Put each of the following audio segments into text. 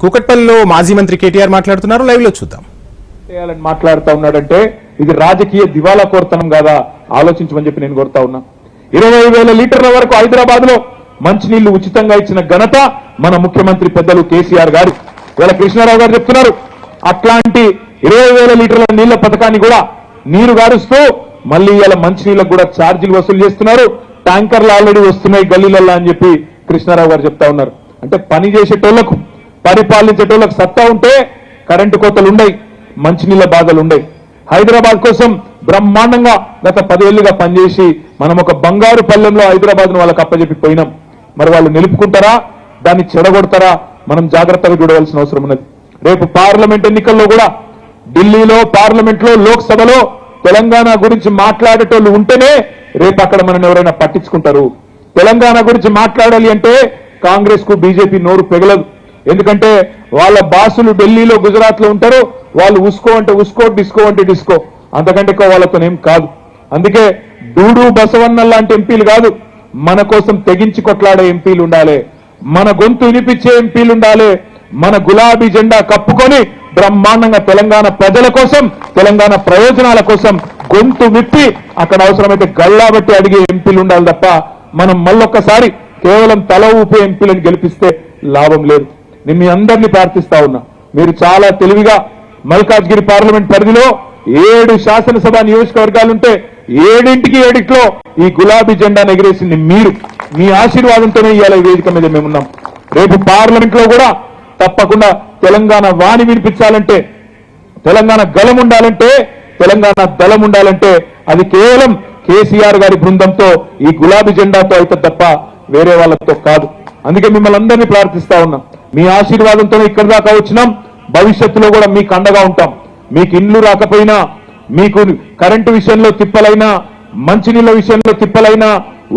కూకట్పల్లిలో మాజీ మంత్రి కేటీఆర్ మాట్లాడుతున్నారు. లైవ్ లో చూద్దాం. చేయాలని మాట్లాడుతూ ఉన్నాడంటే ఇది రాజకీయ దివాలా కోరతనం కాదా ఆలోచించమని చెప్పి నేను కోరుతా ఉన్నా. 20,000 లీటర్ల వరకు హైదరాబాద్ లో మంచినీళ్లు ఉచితంగా ఇచ్చిన ఘనత మన ముఖ్యమంత్రి పెద్దలు కేసీఆర్ గారు. ఇవాళ కృష్ణారావు గారు చెప్తున్నారు అట్లాంటి 20,000 లీటర్ల నీళ్ల పథకాన్ని కూడా నీరు గారుస్తూ మళ్ళీ ఇలా మంచినీళ్ళకు కూడా ఛార్జీలు వసూలు చేస్తున్నారు. ట్యాంకర్లు ఆల్రెడీ వస్తున్నాయి గల్లీలల్లా అని చెప్పి కృష్ణారావు గారు చెప్తా ఉన్నారు. అంటే పని చేసేటోళ్లకు పరిపాలించేటోళ్లకు సత్తా ఉంటే కరెంటు కోతలు ఉండయి, మంచినీళ్ళ బాధలు ఉండయి. హైదరాబాద్ కోసం బ్రహ్మాండంగా గత 10 ఏళ్లుగా పనిచేసి మనం ఒక బంగారు పల్లెంలో హైదరాబాద్ ను వాళ్ళకి అప్పచెప్పి పోయినాం. మరి వాళ్ళు నిలుపుకుంటారా, దాన్ని చెడగొడతారా, మనం జాగ్రత్తగా చూడవలసిన అవసరం ఉన్నది. రేపు పార్లమెంట్ ఎన్నికల్లో కూడా ఢిల్లీలో పార్లమెంట్ లో లోక్సభలో తెలంగాణ గురించి మాట్లాడేటోళ్ళు ఉంటేనే రేపు అక్కడ మనం ఎవరైనా పట్టించుకుంటారు. తెలంగాణ గురించి మాట్లాడాలి అంటే కాంగ్రెస్ కు బీజేపీ నోరు పెగలదు. ఎందుకంటే వాళ్ళ బాసులు ఢిల్లీలో గుజరాత్ లో ఉంటారు. వాళ్ళు ఉస్కో అంటే ఉస్కో, డిస్కో అంటే డిస్కో, అంతకంటే ఎక్కువ వాళ్ళతోనేం కాదు. అందుకే డూడు బసవన్న లాంటి ఎంపీలు కాదు, మన కోసం తెగించి కొట్లాడే ఎంపీలు ఉండాలి, మన గొంతు వినిపించే ఎంపీలు ఉండాలి. మన గులాబీ జెండా కప్పుకొని బ్రహ్మాండంగా తెలంగాణ ప్రజల కోసం, తెలంగాణ ప్రయోజనాల కోసం గొంతు విప్పి అక్కడ అవసరమైతే గల్లాబట్టి అడిగే ఎంపీలు ఉండాలి తప్ప మనం మళ్ళొక్కసారి కేవలం తల ఊపే ఎంపీలను గెలిపిస్తే లాభం లేదు. నేను మీ అందరినీ ప్రార్థిస్తా ఉన్నా, మీరు చాలా తెలివిగా మల్కాజ్గిరి పార్లమెంట్ పరిధిలో 7 శాసనసభ నియోజకవర్గాలుంటే 7 ఈ గులాబీ జెండాను ఎగిరేసింది మీరు. మీ ఆశీర్వాదంతోనే ఇవాళ ఈ వేదిక మీద మేమున్నాం. రేపు పార్లమెంట్ లో కూడా తప్పకుండా తెలంగాణ వాణి వినిపించాలంటే, తెలంగాణ గలం ఉండాలంటే, తెలంగాణ దళం ఉండాలంటే అది కేవలం కేసీఆర్ గారి బృందంతో, ఈ గులాబీ జెండాతో అయితే తప్ప వేరే వాళ్ళతో కాదు. అందుకే మిమ్మల్ని అందరినీ ప్రార్థిస్తా ఉన్నాం. మీ ఆశీర్వాదంతోనే ఇక్కడి దాకా వచ్చినాం. భవిష్యత్తులో కూడా మీకు అండగా ఉంటాం. మీకు ఇండ్లు రాకపోయినా, మీకు కరెంటు విషయంలో తిప్పలైనా, మంచినీళ్ళ విషయంలో తిప్పలైనా,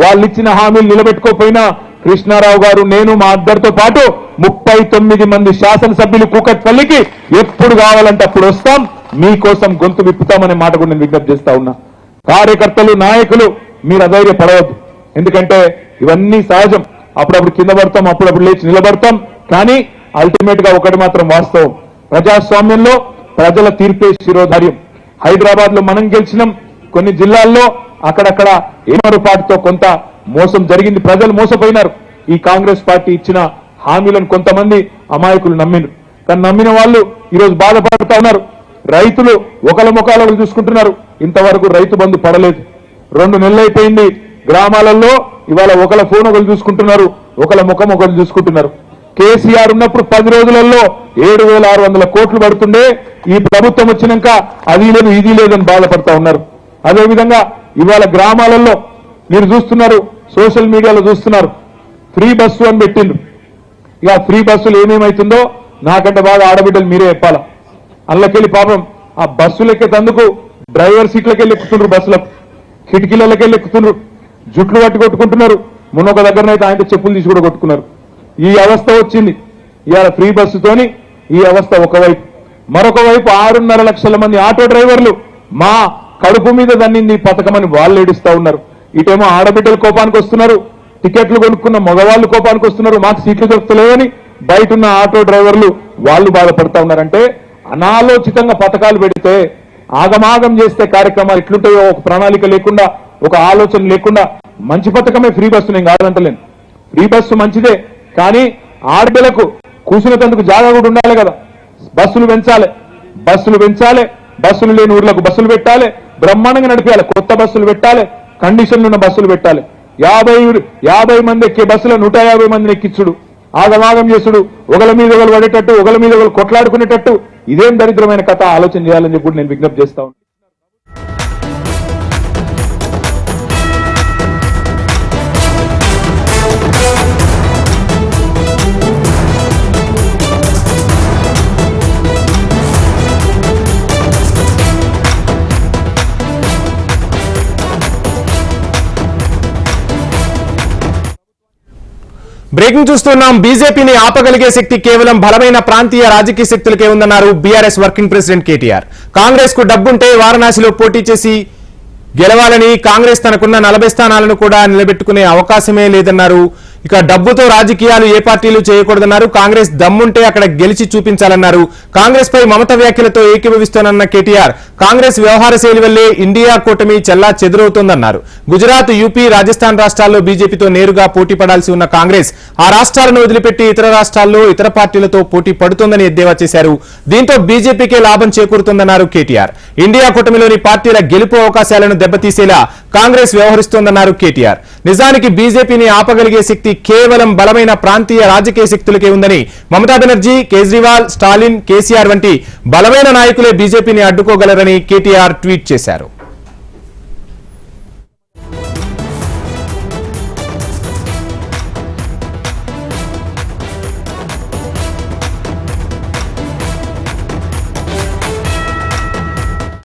వాళ్ళు ఇచ్చిన హామీలు నిలబెట్టుకోకపోయినా కృష్ణారావు గారు, నేను, మా అద్దరితో పాటు 39 మంది శాసనసభ్యులు కూకట్పల్లికి ఎప్పుడు కావాలంటే అప్పుడు వస్తాం, మీకోసం గొంతు విప్పుతామనే మాట కూడా నేను విజ్ఞప్తి చేస్తా ఉన్నా. కార్యకర్తలు, నాయకులు మీరు అధైర్యపడవద్దు. ఎందుకంటే ఇవన్నీ సహజం. అప్పుడప్పుడు కింద పడతాం, అప్పుడప్పుడు లేచి నిలబడతాం. కానీ అల్టిమేట్ గా ఒకటి మాత్రం వాస్తవం, ప్రజాస్వామ్యంలో ప్రజల తీర్పే శిరోధార్యం. హైదరాబాద్ లో మనం గెలిచినాం, కొన్ని జిల్లాల్లో అక్కడక్కడ ఏమరుపాటుతో కొంత మోసం జరిగింది, ప్రజలు మోసపోయినారు. ఈ కాంగ్రెస్ పార్టీ ఇచ్చిన హామీలను కొంతమంది అమాయకులు నమ్మినారు. కానీ నమ్మిన వాళ్ళు ఈరోజు బాధపడుతా ఉన్నారు. రైతులు ఒకళ్ళ ముఖాలను చూసుకుంటున్నారు. ఇంతవరకు రైతు బంధు పడలేదు. 2 నెలలు అయిపోయింది. గ్రామాలలో ఇవాళ ఒకళ్ళ ఫోన్ ఒకరు చూసుకుంటున్నారు, ఒకళ్ళ ముఖం ఒకరు చూసుకుంటున్నారు. కేసీఆర్ ఉన్నప్పుడు 10 రోజులలో 7,600 కోట్లు పడుతుండే, ఈ ప్రభుత్వం వచ్చినాక అది లేదు ఇది లేదని బాధపడతా ఉన్నారు. అదేవిధంగా ఇవాళ గ్రామాలలో మీరు చూస్తున్నారు, సోషల్ మీడియాలో చూస్తున్నారు, ఫ్రీ బస్సు అని పెట్టిండ్రు. ఇక ఫ్రీ బస్సులు ఏమేమైతుందో నాకంటే బాగా ఆడబిడ్డలు మీరే చెప్పాలా. అందులోకెళ్ళి పాపం ఆ బస్సులెక్కేందుకు డ్రైవర్ సీట్లకెళ్ళి ఎక్కుతుండ్రు, బస్సులకు కిటికీలకెళ్ళి ఎక్కుతుండ్రు, జుట్లు పట్టి కొట్టుకుంటున్నారు. మొన్న ఒక దగ్గరనైతే ఆయన చెప్పులు తీసి కూడా కొట్టుకున్నారు. ఈ అవస్థ వచ్చింది ఇవాళ ఫ్రీ బస్సుతోని. ఈ అవస్థ ఒకవైపు, మరొక వైపు 6.5 లక్షల మంది ఆటో డ్రైవర్లు మా కడుపు మీద దన్నింది పథకం అని వాళ్ళు ఏడుస్తా ఉన్నారు. ఇటేమో ఆడబిడ్డలు కోపానికి వస్తున్నారు, టికెట్లు కొనుక్కున్న మగవాళ్ళు కోపానికి వస్తున్నారు, మాకు సీట్లు దొరుకుతలేవని బయట ఉన్న ఆటో డ్రైవర్లు వాళ్ళు బాధపడతా ఉన్నారంటే అనాలోచితంగా పథకాలు పెడితే, ఆగమాగం చేస్తే కార్యక్రమాలు ఎట్లుంటాయో ఒక ప్రణాళిక లేకుండా, ఒక ఆలోచన లేకుండా. మంచి పథకమే ఫ్రీ బస్సు, నేను కాదంటలేను, ఫ్రీ బస్సు మంచిదే. కానీ ఆడపిల్లకు కూర్చునేందుకు జాగా కూడా ఉండాలి కదా. బస్సులు పెంచాలి, బస్సులు లేని ఊర్లకు బస్సులు పెట్టాలి, బ్రహ్మాండంగా నడిపేయాలి, కొత్త బస్సులు పెట్టాలి, కండిషన్లు ఉన్న బస్సులు పెట్టాలి. 50 మంది ఎక్కే బస్సులో 150 మందిని ఎక్కించుడు, ఆగమాగం చేసుడు, ఒకళ్ళ మీద ఒకరు పడేటట్టు, ఒకళ్ళ మీద ఒకరు కొట్లాడుకునేటట్టు, ఇదేం దరిద్రమైన కథ. ఆలోచన చేయాలని చెప్పి నేను విజ్ఞప్తి చేస్తా ఉన్నాను. బ్రేకింగ్ చూస్తున్నాం. బీజేపీని ఆపగలిగే శక్తి కేవలం బలమైన ప్రాంతీయ రాజకీయ శక్తులకే ఉందన్నారు BRS working president KTR. Congress కు డబ్బుంటే వారణాసిలో పోటీ చేసి గెలవాలని, కాంగ్రెస్ తనకున్న 40 స్థానాలను కూడా నిలబెట్టుకునే అవకాశమే లేదన్నారు. ఇక డబ్బుతో రాజకీయాలు ఏ పార్టీలు చేయకూడదన్నారు. కాంగ్రెస్ దమ్ముంటే అక్కడ గెలిచి చూపించాలన్నారు. కాంగ్రెస్ పై మమత వ్యాఖ్యలతో ఏకీభవిస్తోనన్న కేటీఆర్ కాంగ్రెస్ వ్యవహార శైలి వల్లే ఇండియా కూటమి చెల్లా చెదురవుతోందన్నారు. గుజరాత్, యూపీ, రాజస్థాన్ రాష్ట్రాల్లో బీజేపీతో నేరుగా పోటీ పడాల్సి ఉన్న కాంగ్రెస్ ఆ రాష్ట్రాలను వదిలిపెట్టి ఇతర రాష్ట్రాల్లో ఇతర పార్టీలతో పోటీ పడుతోందని ఎద్దేవా చేశారు. దీంతో బీజేపీకే లాభం చేకూరుతోందన్నారు కేటీఆర్. ఇండియా కూటమిలోని పార్టీల గెలుపు అవకాశాలను దెబ్బతీసేలా కాంగ్రెస్ వ్యవహరిస్తోందన్నారు కేటీఆర్. నిజానికి బీజేపీని ఆపగలిగే శక్తి కేవలం బలమైన ప్రాంతీయ రాజకీయ శక్తులకే ఉందని, మమతా బెనర్జీ, కేజ్రీవాల్, స్టాలిన్, కేసీఆర్ వంటి బలమైన నాయకులే బీజేపీని అడ్డుకోగలరని కేటీఆర్ ట్వీట్ చేశారు.